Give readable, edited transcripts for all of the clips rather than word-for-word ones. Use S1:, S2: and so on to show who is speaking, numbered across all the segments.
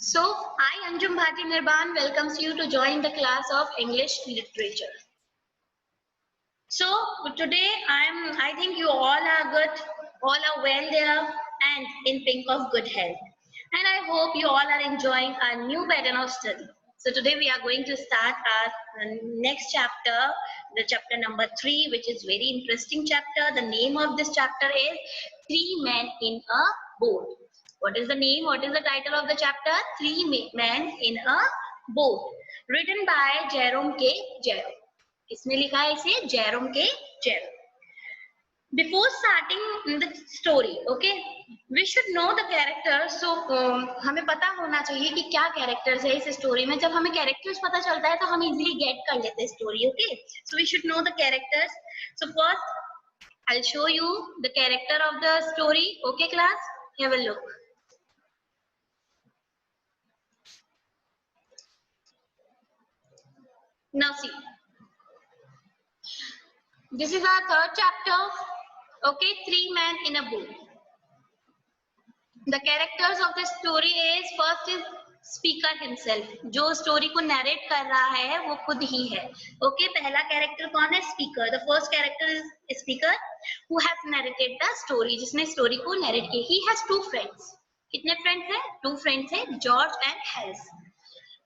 S1: So, I, Anjum Bhati Nirban, welcomes you to join the class of English Literature. So, today I think you all are good, all are well there and in pink of good health. And I hope you all are enjoying our new pattern of study. So, today we are going to start our next chapter, the chapter number 3, which is very interesting chapter. The name of this chapter is Three Men in a Boat. What is the name? What is the title of the chapter? Three Men in a Boat. Written by Jerome K. Jerome. इसमें लिखा है इसे Jerome के Jerome. Before starting the story, okay, we should know the characters. So हमें पता होना चाहिए कि क्या characters है इस story में. जब हमें characters पता चलता है तो हम easily get कर लेते हैं story, okay. So we should know the characters. So first I'll show you the character of the story, okay class. Have a look. Now see, this is our third chapter, okay. Three men in a boat. The characters of the story is first is speaker himself. जो story को narrate कर रहा है वो खुद ही है. Okay, पहला character कौन है? Speaker. The first character is speaker who has narrated the story. जिसने story को narrate किया. He has two friends. कितने friends हैं? Two friends हैं, George and Harris.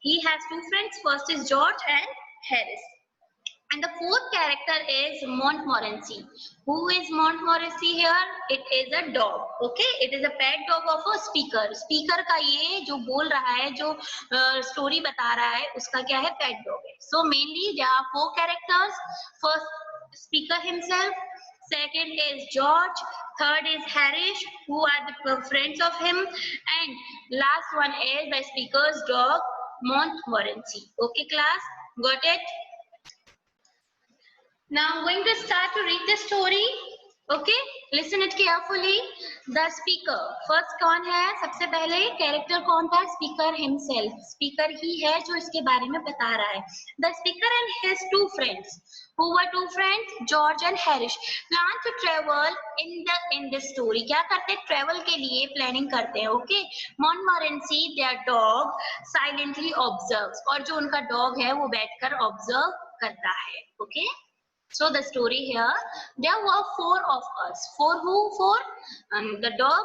S1: He has two friends. First is George and Harris. And the fourth character is Montmorency. Who is Montmorency here? It is a dog. Okay, it is a pet dog of a speaker. Speaker का ये जो बोल रहा है, जो story बता रहा है, उसका क्या है? Pet dog है. So mainly there are four characters. First, speaker himself. Second is George. Third is Harris, who are the friends of him. And last one is the speaker's dog, Montmorency. Okay, class, got it? Now I'm going to start to read the story. Okay, listen it carefully. The speaker. First कौन है? सबसे पहले character कौन था? Speaker himself. Speaker ही है जो इसके बारे में बता रहा है. The speaker and his two friends. Who were two friends? George and Harris. Plan to travel in this story. क्या करते हैं? Travel के लिए planning करते हैं. Okay. Montmorency, their dog, silently observes. और जो उनका dog है वो बैठकर observe करता है. Okay. So the story here, there were four of us. For who? For the dog,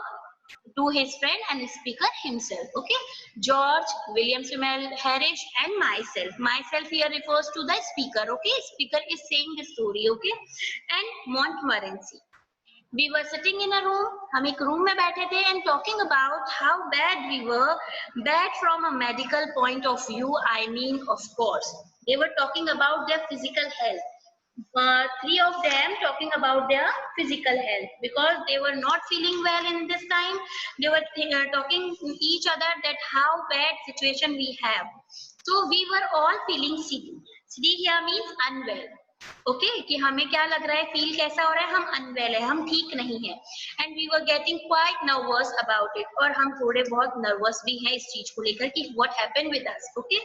S1: to his friend and the speaker himself. Okay, George, William Samuel Harris, and myself. Myself here refers to the speaker. Okay, speaker is saying the story. Okay, and Montmorency. We were sitting in a room. हम एक room में बैठे थे and talking about how bad we were. Bad from a medical point of view. I mean, of course, they were talking about their physical health. Three of them talking about their physical health because they were not feeling well in this time. They were talking to each other that how bad situation we have. So we were all feeling sick. Sick here means unwell. Okay, कि हमें क्या लग रहा है, feel कैसा हो रहा है, हम अनवेल है, हम ठीक नहीं है. And we were getting quite nervous about it. और हम थोड़े बहुत नर्वस भी हैं इस चीज को लेकर कि what happened with us. Okay,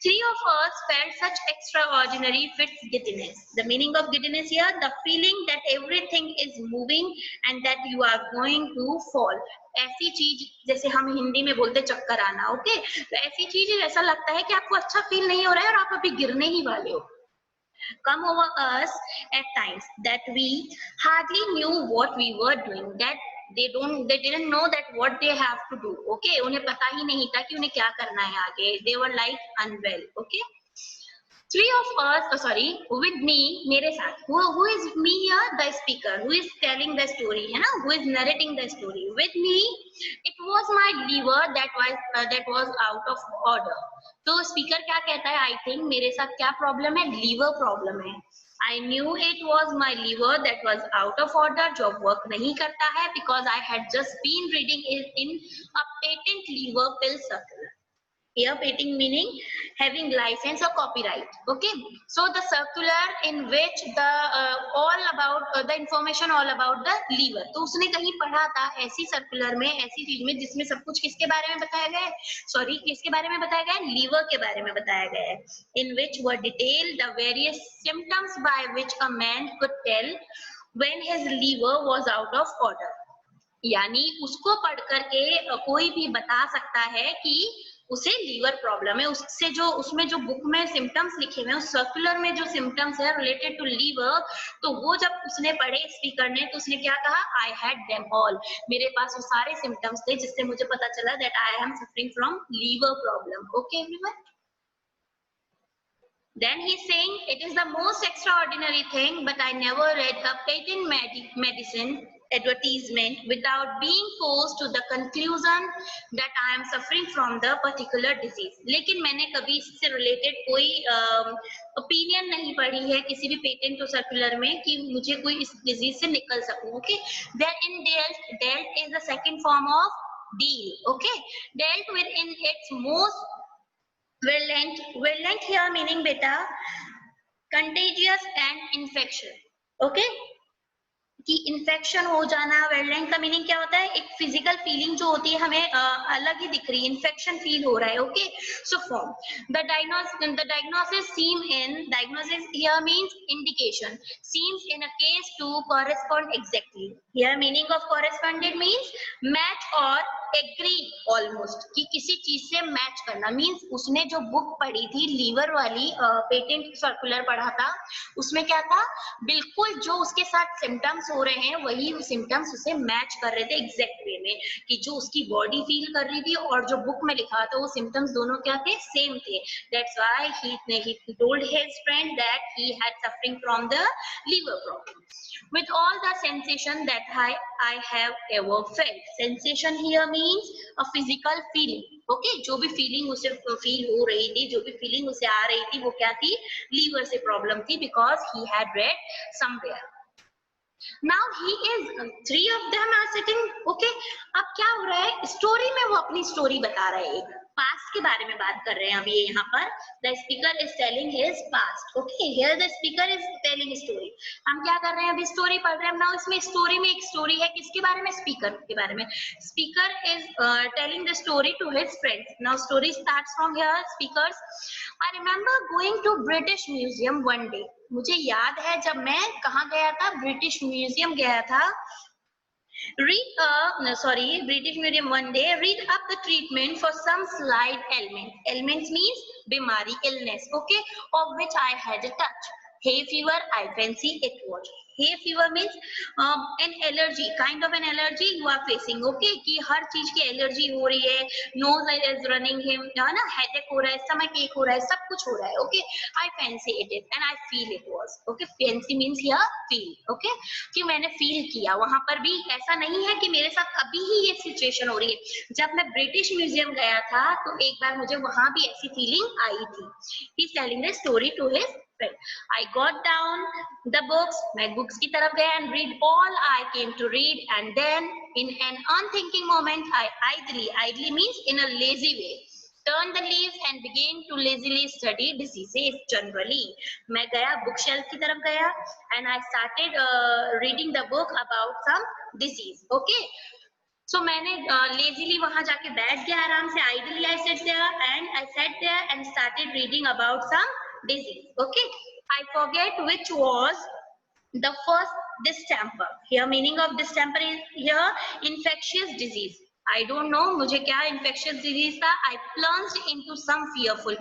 S1: three of us felt such extraordinary fits giddiness. The meaning of giddiness here, the feeling that everything is moving and that you are going to fall. ऐसी चीज जैसे हम हिंदी में बोलते चक्कर आना. Okay, तो ऐसी चीज ऐसा लगता है कि आपको अच्छा फील नहीं हो रहा है और आप अभी गिरने ही वाले हो. Come over us at times that we hardly knew what we were doing, that they didn't know that what they have to do. Okay, उन्हें पता ही नहीं था कि उन्हें क्या करना है आगे. They were like unwell. Okay, three of us, with me, मेरे साथ. Who is me here? The speaker who is telling the story, है ना, who is narrating the story. With me, it was my liver that was out of order. तो speaker क्या कहता है? I think मेरे साथ क्या प्रॉब्लम है? लीवर प्रॉब्लम है. I knew it was my liver that was out of order, जो वर्क नहीं करता है, because I had just been reading it in a patent liver pill circular. Here patent meaning having license or copyright. Okay, so the circular in which the all about the information all about the liver. तो उसने कहीं पढ़ा था ऐसी circular में, ऐसी चीज में जिसमें सब कुछ किसके बारे में बताया गया है? सॉरी, किसके बारे में बताया गया है? लीवर के बारे में बताया गया है. In which were detailed the various symptoms by which a man could tell when his liver was out of order. यानी उसको पढ़ करके कोई भी बता सकता है कि उसे लीवर प्रॉब्लम है। उससे जो उसमें जो बुक में सिम्टम्स लिखे हुए हैं, उस सर्कुलर में जो सिम्टम्स है रिलेटेड टू लीवर, तो वो जब उसने पढ़े स्पीकर ने, तो उसने क्या कहा, आई हैड देम ऑल, मेरे पास वो सारे सिम्टम्स थे जिससे मुझे पता चला that I am suffering from liver problem. Okay everyone. Then he's saying, it is the most extraordinary thing, but I never read a patent medicine advertisement without being forced to the conclusion that I am suffering from the particular disease. लेकिन मैंने कभी इससे related कोई opinion नहीं पढ़ी है किसी भी patent or circular में कि मुझे कोई इस disease से निकल सकूं. Okay. Then in dealt is the second form of deal. Okay. Dealt with in its most virulent here meaning beta contagious and infection. Okay, कि इन्फेक्शन हो जाना। वेरलेंट का मीनिंग क्या होता है, एक फिजिकल फीलिंग जो होती है हमें अलग ही दिख रही है, इन्फेक्शन फील हो रहा है। Okay, so form the diagnosis diagnosis here means indication, seems in a case to correspond exactly. Here meaning of corresponded means match और एग्री ऑलमोस्ट, कि किसी चीज से मैच करना। मींस उसने जो बुक पढ़ी थी लीवर वाली, पेटेंट सर्कुलर पढ़ा था, उसमें क्या था, बिल्कुल जो उसके साथ सिम्टम्स हो रहे हैं वही सिम्टम्स उसे मैच कर रहे थे एग्जैक्ट वे में, कि जो उसकी बॉडी फील कर रही थी और जो बुक में लिखा था वो सिम्टम्स दोनों क्या थे, सेम थे। That's why he told his friend that he had suffering from the liver problem with all the sensation that I have ever felt. Sensation here means a physical feeling. Okay, जो भी feeling उसे feel हो रही थी, जो भी feeling उसे आ रही थी, वो क्या थी, लीवर से प्रॉब्लम थी, because he had read somewhere. Now he is, three of them are sitting. Okay, अब क्या हो रहा है, स्टोरी में वो अपनी स्टोरी बता रहे हैं, पास्ट के बारे में बात कर रहे हैं। अभी यहाँ पर the speaker is telling his past. Okay, here the speaker is telling story. हम क्या कर रहे हैं, अभी स्टोरी पढ़ रहे हैं। नाउ इसमें स्टोरी में एक स्टोरी है, किसके बारे में, स्पीकर के बारे में। Speaker is telling the story to his friends. Now story starts from here. Speakers, I remember going to British museum one day. मुझे याद है जब मैं कहाँ गया था, ब्रिटिश म्यूजियम गया था। British Museum one day, read up the treatment for some slight ailment. Ailments means बीमारी, illness, okay, of which I had a touch. Hay fever, I fancy it was. Hay fever means an allergy, kind of an allergy you are facing, okay, कि हर चीज की allergy हो रही है, nose is running him, है ना, headache हो रहा है, stomach ache हो रहा है, सब कुछ हो रहा है। okay, I fancy it and I feel it was. okay, fancy means here feel, okay, कि मैंने फील किया। वहां पर भी ऐसा नहीं है कि मेरे साथ अभी ही ये सिचुएशन हो रही है। जब मैं ब्रिटिश म्यूजियम गया था तो एक बार मुझे वहां भी ऐसी फीलिंग आई थी। He is telling the story to his friend. I got down the books, मैं books की तरफ गया and read all I came to read, and then in an unthinking moment I idly means in a lazy way, turn the leaves and began to lazily study diseases generally. मैं गया book shelf की तरफ गया and I started reading the book about some disease. Okay, so मैंने lazily वहां जाके बैठ गया आराम से। Idly I sat there and started reading about some disease. Okay, I forget which was the first distemper. Here meaning of distemper is here infectious disease. I don't know मुझे क्या infectious disease था। I plunged into some fearful.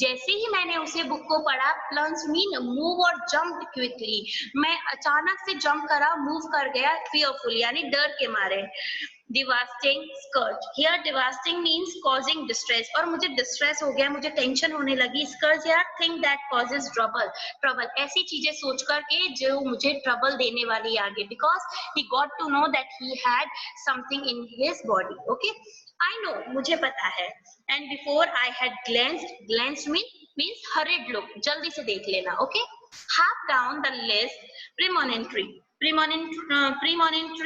S1: जैसे ही मैंने उसे book को पढ़ा, plunge mean move और jumped quickly. मैं अचानक से jump करा, move कर गया, fearful यानी डर के मारे। Devastating scourge. Here devastating means causing distress, और मुझे distress हो गया, मुझे टेंशन होने लगी। Scourge here thing that causes trouble, ऐसी चीजें सोच करके जो मुझे trouble देने वाली आगे, because he got to know that he had something in his body. Okay, I know, मुझे पता है। And before I had glanced means hurried look, जल्दी से देख लेना। Okay, half down the list, premonitory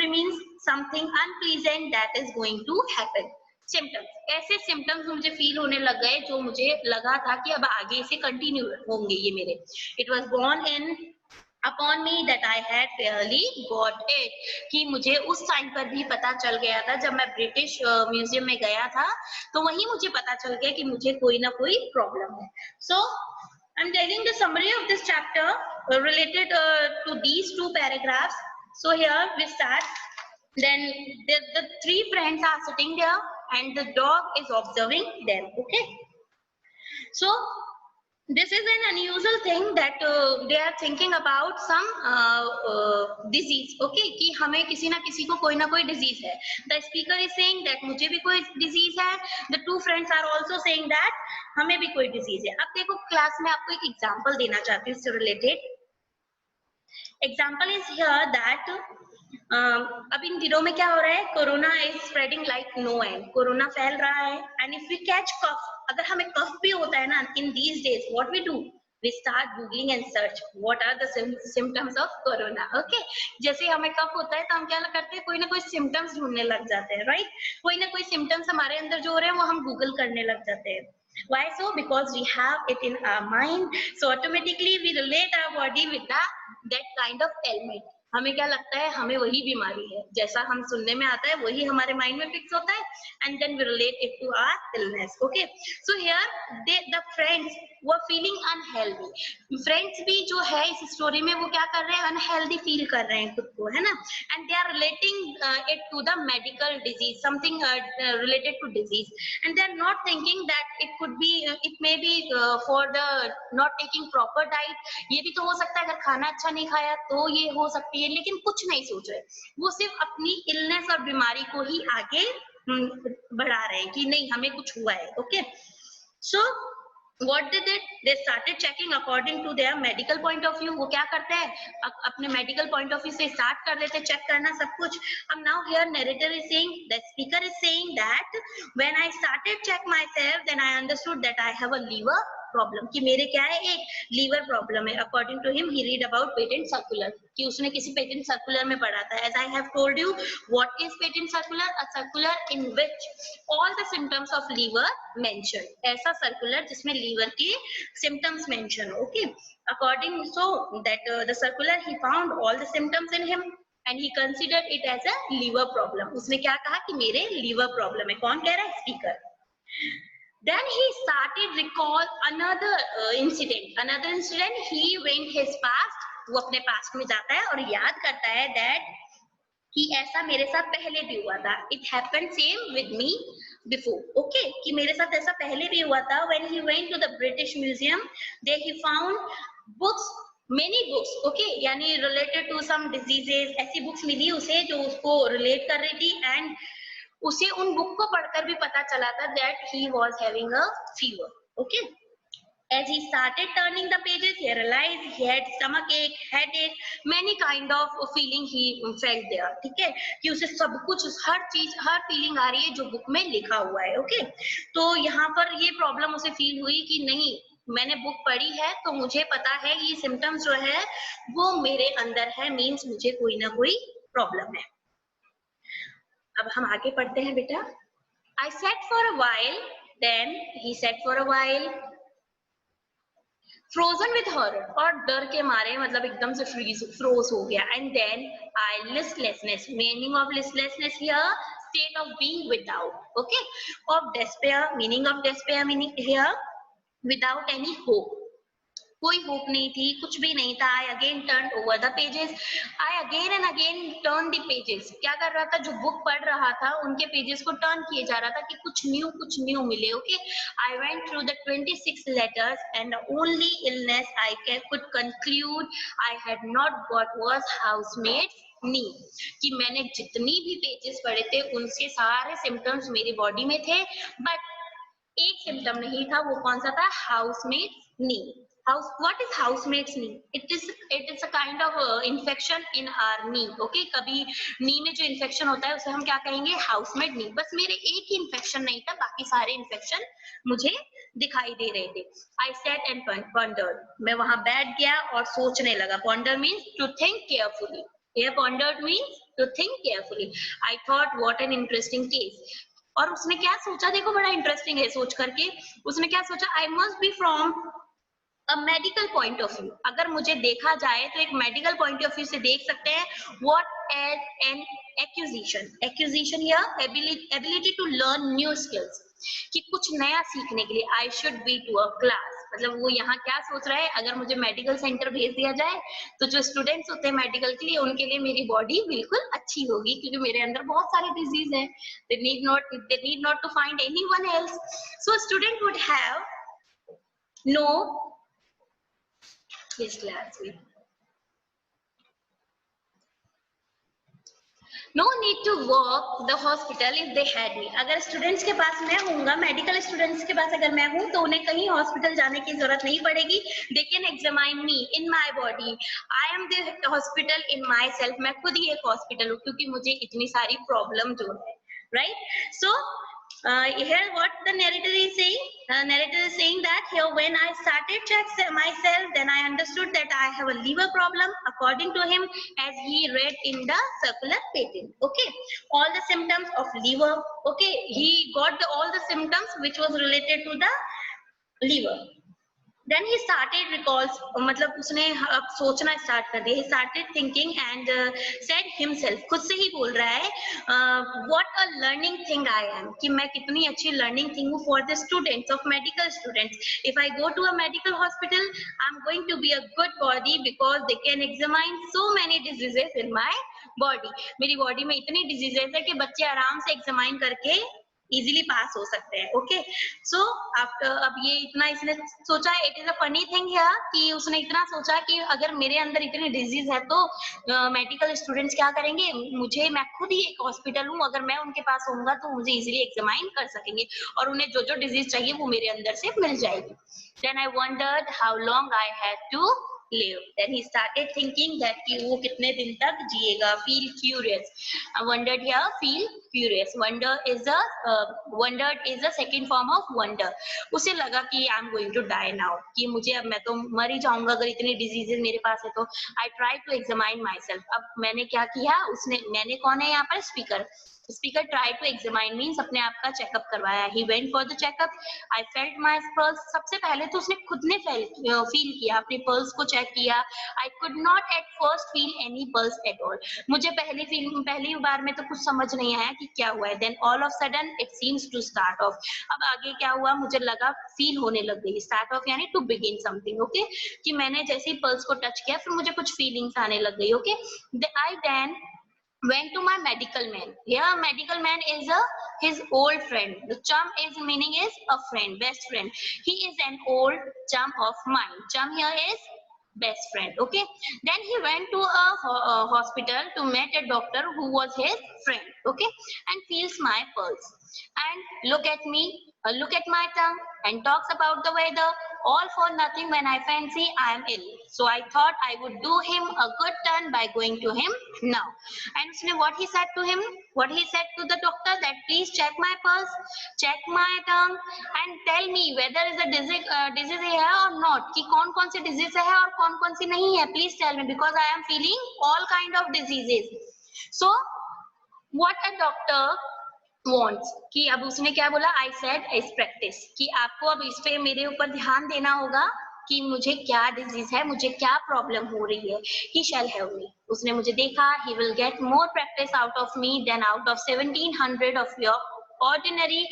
S1: means something unpleasant that is going to happen. Symptoms, ऐसे symptoms मुझे feel होने लग गए जो मुझे लगा था कि अब आगे से कंटिन्यू होंगे ये मेरे। It was born in upon me that I had fairly got it, कि मुझे उस टाइम पर भी पता चल गया था, जब मैं ब्रिटिश म्यूजियम में गया था तो वहीं मुझे पता चल गया कि मुझे कोई ना कोई प्रॉब्लम है। So I'm telling the summary of this chapter related to these two paragraphs. So here we start. Then the three friends are sitting there and the dog is observing them. Okay, so this is an unusual thing that they are thinking about some disease. Okay, कि हमें किसी ना किसी को कोई ना कोई disease है. The speaker is saying that मुझे भी कोई disease है. The two friends are also saying that हमें भी कोई disease है. अब देखो क्लास में आपको एक example देना चाहती हूँ इससे related. Example is here that अब इन दिनों में क्या हो रहा है, corona is spreading like no end. Corona फैल रहा है and if we catch cough, अगर हमें कफ भी होता है ना in these days, what we do, we start googling and search what are the symptoms of corona. Okay, जैसे हमें कफ होता है तो हम क्या करते हैं, कोई ना कोई symptoms ढूंढने लग जाते हैं, राइट? कोई ना कोई symptoms हमारे अंदर जो हो रहे हैं वो हम गूगल करने लग जाते हैं. Why so? Because we have it in our mind, so automatically we relate our body with that kind of ailment. हमें क्या लगता है, हमें वही बीमारी है, जैसा हम सुनने में आता है वही हमारे माइंड में फिक्स होता है, and then we relate it to our illness. Okay, so here the friends were feeling unhealthy. Friends भी जो है इस स्टोरी में वो क्या कर रहे हैं, अनहेल्दी फील कर रहे हैं खुद को, है ना, and they are relating it to the medical disease, something related to disease, and they are not thinking that it could be, it may be for the not taking proper diet. ये भी तो हो सकता है, अगर खाना अच्छा नहीं खाया तो ये हो सकती है, लेकिन कुछ नहीं सोच रहे, वो सिर्फ अपनी इलनेस और बीमारी को ही आगे बढ़ा रहे हैं कि नहीं हमें कुछ हुआ है. Okay, so what did it, they started checking according to their medical point of view. वो क्या करते हैं, अपने medical point of view से start कर देते हैं check करना सब कुछ. अब now here narrator is saying, the speaker is saying that when I started check myself, then I understood that I have a liver problem, कि मेरे क्या है, एक लीवर प्रॉब्लम है. According to him, he read about patent circular, कि उसने किसी patent circular में पढ़ा था. As I have told you, what is patent circular? A circular in which all the symptoms of liver mention. ऐसा circular जिसमें liver के symptoms mention हो. Okay, according so that the circular, he found all the symptoms in him and he considered it as a liver problem. उसने क्या कहा कि मेरे liver problem है. कौन कह रहा है? Speaker. Then he started recall another incident. He went his past. वो अपने past में जाता है और याद करता है that कि ऐसा मेरे साथ पहले भी हुआ था. It happened same with me before. Okay, कि मेरे साथ ऐसा पहले भी हुआ था. When he went to the British Museum, there he found books, many books. Okay, यानी related to some diseases. ऐसी books मिली उसे जो उसको relate कर रही थी, and उसे उन बुक को पढ़कर भी पता चला था that he was having a fever. Okay, as he started turning the pages, he realized he had stomach ache, headache, many kind of feeling he felt there. ठीक है, कि उसे सब कुछ, हर चीज, हर फीलिंग आ रही है जो बुक में लिखा हुआ है. ओके, तो यहाँ पर ये प्रॉब्लम उसे फील हुई कि नहीं, मैंने बुक पढ़ी है तो मुझे पता है ये सिम्टम्स जो है वो मेरे अंदर है, मीन्स मुझे कोई ना कोई प्रॉब्लम है. अब हम आगे पढ़ते हैं बेटा. I sat for a while, then he sat for a while, frozen with horror, और डर के मारे मतलब एकदम से फ्रोज हो गया. And then I listlessness, meaning of listlessness here, state of being without. Okay, of despair, meaning of despair, meaning here without any hope. कोई होप नहीं थी, कुछ भी नहीं था. I again turn over the pages. I again and again turn the pages. क्या कर रहा था, जो बुक पढ़ रहा था उनके पेजेस को टर्न किए जा रहा था कि कुछ न्यू मिले. Okay, I went through the 26 letters and only illness I could conclude I had not got was housemates नी. कि मैंने जितनी भी पेजेस पढ़े थे उनसे सारे सिम्टम्स मेरी बॉडी में थे, बट एक सिम्टम नहीं था. वो कौन सा था? Housemates knee. What is housemates knee? It is a kind of infection in our knee. Okay, कभी knee में जो infection होता है उसे हम क्या कहेंगे? housemate knee. बस मेरे एक ही infection नहीं था, बाकी सारे infection मुझे दिखाई दे रहे थे. I sat and pondered. मैं वहां बैठ गया और सोचने लगा. Ponder means to think carefully. Here pondered means to think carefully. I thought what an interesting case. और उसने क्या सोचा, देखो बड़ा इंटरेस्टिंग है सोच करके. उसने क्या सोचा? I must be from a medical point of view. अगर मुझे देखा जाए तो एक मेडिकल पॉइंट ऑफ व्यू से देख सकते हैं. What an accusation. Accusation here, ability to learn new skills. कि कुछ नया सीखने के लिए. I should be to a class. मतलब वो यहाँ क्या सोच रहा है, अगर मुझे मेडिकल सेंटर भेज दिया जाए तो जो स्टूडेंट्स होते हैं मेडिकल के लिए, उनके लिए मेरी बॉडी बिल्कुल अच्छी होगी, क्योंकि मेरे अंदर बहुत सारे डिजीज है. They need not to find anyone else. So student would have no, yes class में, no need to walk the hospital if they had me. अगर स्टूडेंट्स के पास मैं हूँगा, मेडिकल स्टूडेंट्स के पास अगर मैं हूँ, तो उन्हें कहीं हॉस्पिटल जाने की जरूरत नहीं पड़ेगी. They can examine me in my body. I am the hospital in myself. मैं खुद ही एक हॉस्पिटल हूँ, क्योंकि मुझे इतनी सारी प्रॉब्लम जो है, right? So here what the narrator is saying, narrator is saying that here when I started check myself, then I understood that I have a liver problem according to him, as he read in the circular patent. Okay, all the symptoms of liver. Okay, he got all the symptoms which was related to the liver. Then he started recalls, मतलब उसने अब सोचना start कर दिया. He started thinking and said himself, खुद से ही बोल रहा है, what a learning thing I am, कि मैं कितनी अच्छी learning thing हूँ for the students of medical students. If I go to a medical hospital, I'm going to be a good body because they can examine so many diseases in my body. मेरी body में इतनी diseases है कि बच्चे आराम से examine करके easily pass हो सकते हैं. ओके, सो आफ्टर, अब ये इतना इसने सोचा. It is a funny thing here कि उसने इतना सोचा कि अगर मेरे अंदर इतनी डिजीज है तो मेडिकल स्टूडेंट्स क्या करेंगे, मुझे, मैं खुद ही एक हॉस्पिटल हूँ, अगर मैं उनके पास होऊंगा तो मुझे इजीली एग्जामाइन कर सकेंगे और उन्हें जो जो डिजीज चाहिए वो मेरे अंदर से मिल जाएगी. Then I wondered how long I had to live. Then he started thinking that कि वो कितने दिन तक जिएगा. Feel curious. Wondered here, feel curious. Wondered is a second form of wonder. उसे लगा कि I'm going to die now, कि मुझे अब, मैं तो मर ही जाऊंगा अगर इतनी डिजीजेस मेरे पास है तो. I tried to examine myself. अब मैंने क्या किया, मैंने कौन है यहाँ पर, speaker. Speaker tried to examine means अपने आप का चेकअप करवाया. He went for the checkup. I felt my pulse. सबसे पहले तो उसने खुद ने फील किया, अपने पल्स को चेक किया. I could not at first feel any pulse at all. मुझे पहली बार में तो कुछ समझ नहीं आया कि क्या हुआ है. Then all of sudden it seems to start off. अब आगे क्या हुआ, मुझे लगा फील होने लग गई. Start off यानी to begin something. Okay, कि मैंने जैसे ही पल्स को टच किया फिर मुझे कुछ फीलिंग्स आने लग गई. Okay, I then went to my medical man. Here medical man is his old friend. The chum is meaning is a friend, best friend. He is an old chum of mine. Chum here is best friend. Okay, then he went to a hospital to meet a doctor who was his friend. Okay, and feels my pulse and look at me, look at my tongue and talks about the weather, all for nothing when I fancy I am ill. So I thought I would do him a good turn by going to him now. And उसने what he said to him, what he said to the doctor, that please check my pulse, check my tongue and tell me whether is a disease है or not, कि कौन कौन सी disease है और कौन कौन सी नहीं है. Please tell me because I am feeling all kind of diseases. So what a doctor wants, कि अब उसने क्या बोला, I said is practice, कि आपको अब इस पे मेरे ऊपर ध्यान देना होगा कि मुझे क्या डिजीज है, मुझे क्या प्रॉब्लम हो रही है. He shall have me. उसने मुझे देखा. He will get more practice out of me than out of 1700 of your ordinary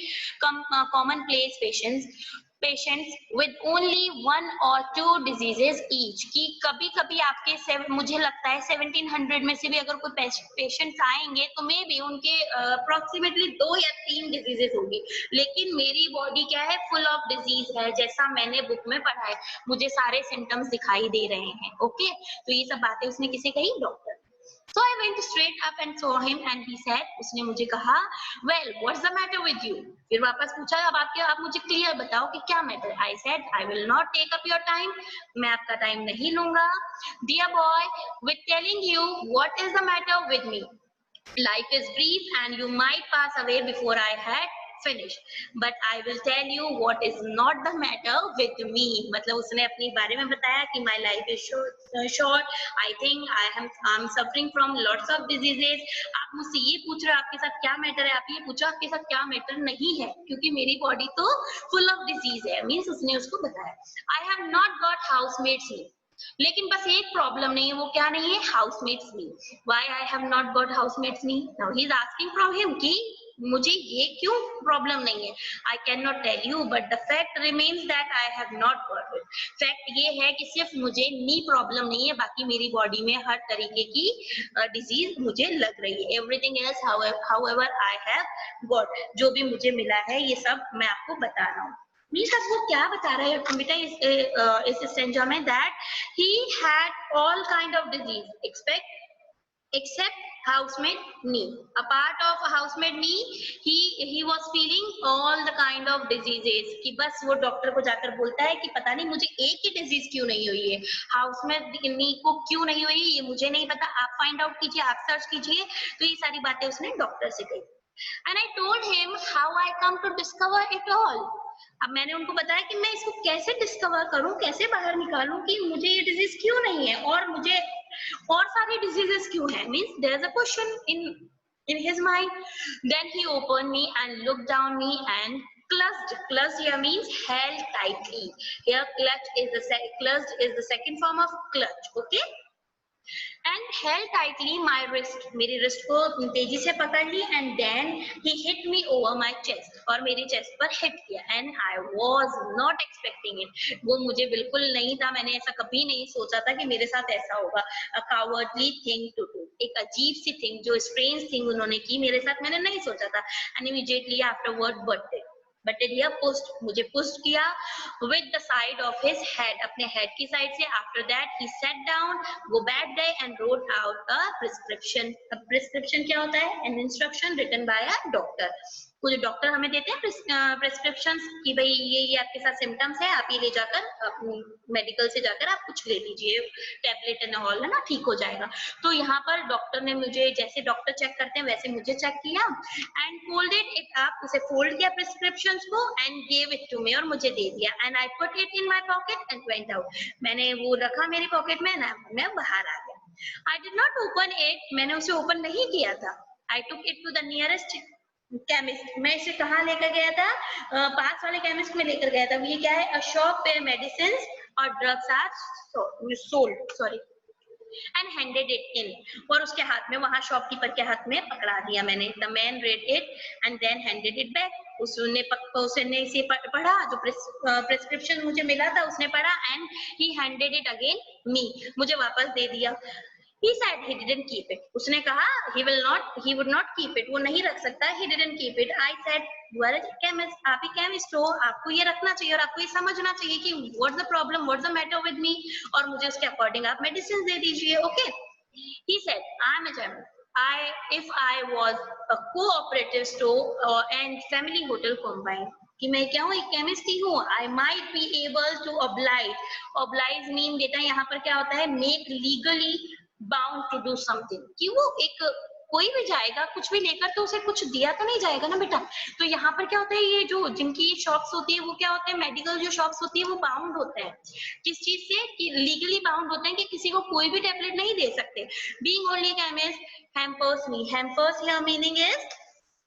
S1: commonplace patients with only one or two diseases each. कि कभी कभी आपके मुझे लगता है 1700 में से भी अगर कोई पेशेंट्स आएंगे तो मे बी उनके अप्रोक्सीमेटली 2 या 3 डिजीजेस होगी, लेकिन मेरी बॉडी क्या है, फुल ऑफ डिजीज है. जैसा मैंने बुक में पढ़ा है, मुझे सारे सिम्टम्स दिखाई दे रहे हैं. ओके, तो ये सब बातें उसने किसे कही, doctor. So I went straight up and saw him and he said, उसने मुझे कहा, well, what's the matter with you? फिर वापस पूछा, अब आप मुझे क्लियर बताओ कि क्या matter. I said, I will not take up your time. मैं आपका टाइम नहीं लूंगा. Dear boy, with telling you what is the matter with me. Life is brief and you might pass away before I had finish, but I will tell you what is not the matter with me. मतलब उसने अपने बारे में बताया कि my life is short. I think I'm suffering from lots of diseases. आप मुझसे ये पूछ रहे हो आपके साथ क्या मैटर है, आप ये पूछो आपके साथ क्या मैटर नहीं है, क्योंकि मेरी बॉडी तो full of disease है. मीन्स उसने उसको बताया. I have not got housemates में, लेकिन बस एक प्रॉब्लम नहीं है, वो क्या नहीं है, हाउसमेट्स नहीं. Why I have not got housemates नहीं? Now he is asking from him कि मुझे ये क्यों प्रॉब्लम नहीं है? I can not tell you, but the fact remains that I have not got it. Fact ये है कि सिर्फ मुझे नी प्रॉब्लम नहीं है, बाकी मेरी बॉडी में हर तरीके की डिजीज मुझे लग रही है। Everything else however I have got, जो भी मुझे मिला है ये सब मैं आपको बता रहा हूँ। मीन्स वो क्या बता रहा है बेटा इस स्टेंजा में, that he had all kind of disease except housemaid knee. A part of housemaid knee, he was feeling all the kind of diseases, कि बस वो डॉक्टर को जाकर बोलता है कि पता नहीं मुझे एक ही डिजीज क्यों नहीं हुई है, हाउसमेड नी को क्यों नहीं हुई ये मुझे नहीं पता, आप फाइंड आउट कीजिए, आप सर्च कीजिए। तो ये सारी बातें उसने डॉक्टर से कही। And I told him how I come to discover it all. अब मैंने उनको बताया कि मैं इसको कैसे डिस्कवर करूं, कैसे बाहर निकालूं कि मुझे ये डिजीज क्यों नहीं है और मुझे और सारी डिजीजेस क्यों है। Means there is a question in his mind. Then he opened me and looked down me and clutched here means held tightly. Here clutched is the second form of clutch, okay, and held tightly my wrist, मेरी wrist को तेजी से पकड़ ली, and then he hit me over my chest, और मेरी chest पर hit किया, and I was not expecting it, वो मुझे बिल्कुल नहीं था, मैंने ऐसा कभी नहीं सोचा था कि मेरे साथ ऐसा होगा। A cowardly thing to do, एक अजीब सी thing, जो strange thing उन्होंने की मेरे साथ, मैंने नहीं सोचा था। And immediately afterward बट दिया पुस्ट, मुझे पुस्ट किया with the side of his head, अपने हेड की साइड से। After that he sat down, वो बैठ गए and wrote out a prescription. अब प्रिस्क्रिप्शन क्या होता है? An instruction written by a doctor. वो जो डॉक्टर हमें देते हैं प्रिस्क्रिप्शन कि भाई ये आपके साथ सिम्टम्स है, आप ये ले जाकर अपनी मेडिकल से जाकर आप कुछ ले लीजिए, टैबलेट एंड ऑल, है ना, ठीक हो जाएगा। तो यहाँ पर डॉक्टर ने मुझे, जैसे डॉक्टर चेक करते हैं वैसे मुझे चेक किया एंड फोल्डेड इट अप, उसे फोल्ड किया प्रिस्क्रिप्शन को and gave it to me, और मुझे दे दिया। And I put it in my pocket and went out, मैंने वो रखा मेरी पॉकेट में, मैं बाहर आ गया। I did not open it, मैंने उसे ओपन नहीं किया था। I took it to the nearest chemist, मैं इसे कहाँ लेकर गया था? पास वाले केमिस्ट में लेकर गया था। ये क्या है? अ शॉप पे मेडिसिन और drugs are sold, sorry, and handed it in, और उसके हाथ में, वहां शॉपकीपर के हाथ में पकड़ा दिया मैंने। The man read it and then handed it back, उसने इसे पढ़ा, जो प्रिस्क्रिप्शन मुझे मिला था उसने पढ़ा, and he handed it again me, मुझे वापस दे दिया। He said he didn't keep it. उसने कहा he would not keep it. वो नहीं रख सकता। He didn't keep it. I said you are a chemist. आप ही chemist हो, आपको ये रखना चाहिए और आपको ये समझना चाहिए कि what's the problem, what's the matter with me, और मुझे उसके according आप medicines दे दीजिए, okay? He said I'm a chemist. If I was a cooperative store and family hotel combined, कि मैं क्या हूँ? एक केमिस्ट ही हूँ। I might be able to oblige mean बेटा यहाँ पर क्या होता है? make legally bound to do something, कि वो एक कोई भी जाएगा कुछ भी लेकर तो उसे कुछ दिया तो नहीं जाएगा ना बेटा। तो यहाँ पर क्या होता है, ये जो जिनकी ये शॉप्स होती है वो क्या होते हैं? मेडिकल जो शॉप्स होती है वो बाउंड होते हैं, किस चीज से? कि लीगली बाउंड होते हैं कि किसी को कोई भी टैबलेट नहीं दे सकते। Being only chemist hampers me, hampers here meaning is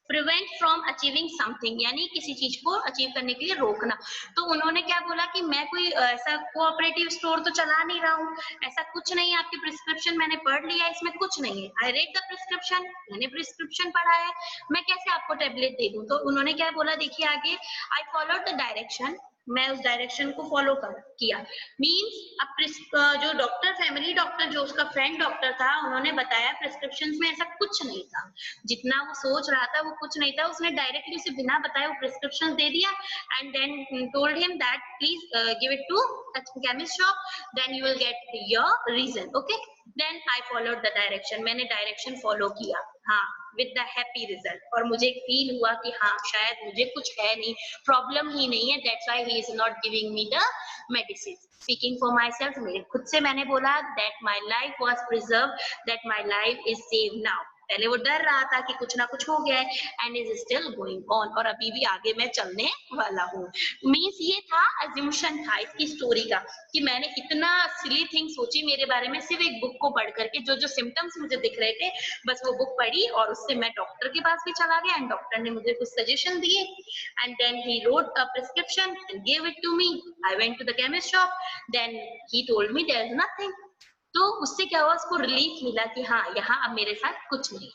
S1: prevent from achieving something, यानी किसी चीज को अचीव करने के लिए रोकना। तो उन्होंने क्या बोला कि मैं कोई ऐसा कोऑपरेटिव स्टोर तो चला नहीं रहा हूँ, ऐसा कुछ नहीं है, आपकी प्रिस्क्रिप्शन मैंने पढ़ लिया, इसमें कुछ नहीं है। आई रेड द प्रिस्क्रिप्शन, मैंने प्रिस्क्रिप्शन पढ़ा है, मैं कैसे आपको टेबलेट दे दूं? तो उन्होंने क्या बोला, देखिए आगे, आई फॉलोड द डायरेक्शन, मैं उस डायरेक्शन को फॉलो किया। मीन्स जो डॉक्टर, फैमिली डॉक्टर, जो उसका फ्रेंड डॉक्टर था, उन्होंने बताया प्रिस्क्रिप्शन में ऐसा कुछ नहीं था, जितना वो सोच रहा था वो कुछ नहीं था। उसने डायरेक्टली उसे बिना बताए वो प्रिस्क्रिप्शन दे दिया and then told him that please give it to chemist shop, then you will get your reason, okay. Then I followed the direction, मैंने डायरेक्शन फॉलो किया, हाँ, विद द हैप्पी रिजल्ट, और मुझे फील हुआ कि हाँ शायद मुझे कुछ है नहीं, प्रॉब्लम ही नहीं है, that's why he is not giving me the medicine. Speaking for my self, मेरे खुद से मैंने बोला that my life was preserve, that my life is save now. पहले वो डर रहा था कि कुछ ना कुछ हो गया है, and is still going on, और अभी भी आगे मैं चलने वाला हूँ। मीन्स ये था अज्यूमशन था इसकी स्टोरी का, कि मैंने इतना सिली थिंग सोची मेरे बारे में सिर्फ एक बुक को पढ़ करके, जो जो सिम्टम्स मुझे दिख रहे थे, बस वो बुक पढ़ी और उससे मैं डॉक्टर के पास भी चला गया, एंड डॉक्टर ने मुझे कुछ सजेशन दिए, and then he wrote a prescription and give it to me. I went to the chemist shop, then he told me there is nothing. तो उससे क्या हुआ, उसको रिलीफ मिला कि हाँ यहाँ अब मेरे साथ कुछ नहीं।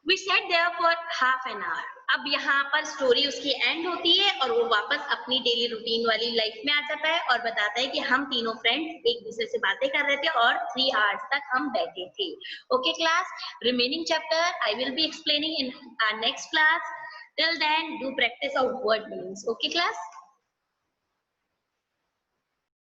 S1: We sat there for half an hour. अब यहाँ पर स्टोरी उसकी एंड होती है और वो वापस अपनी डेली रूटीन वाली लाइफ में आ जाता है और बताता है कि हम तीनों फ्रेंड्स एक दूसरे से बातें कर रहे थे और 3 आवर्स तक हम बैठे थे. Okay class, remaining chapter I will be explaining in our next class. Till then, do practice of word meanings. Okay class?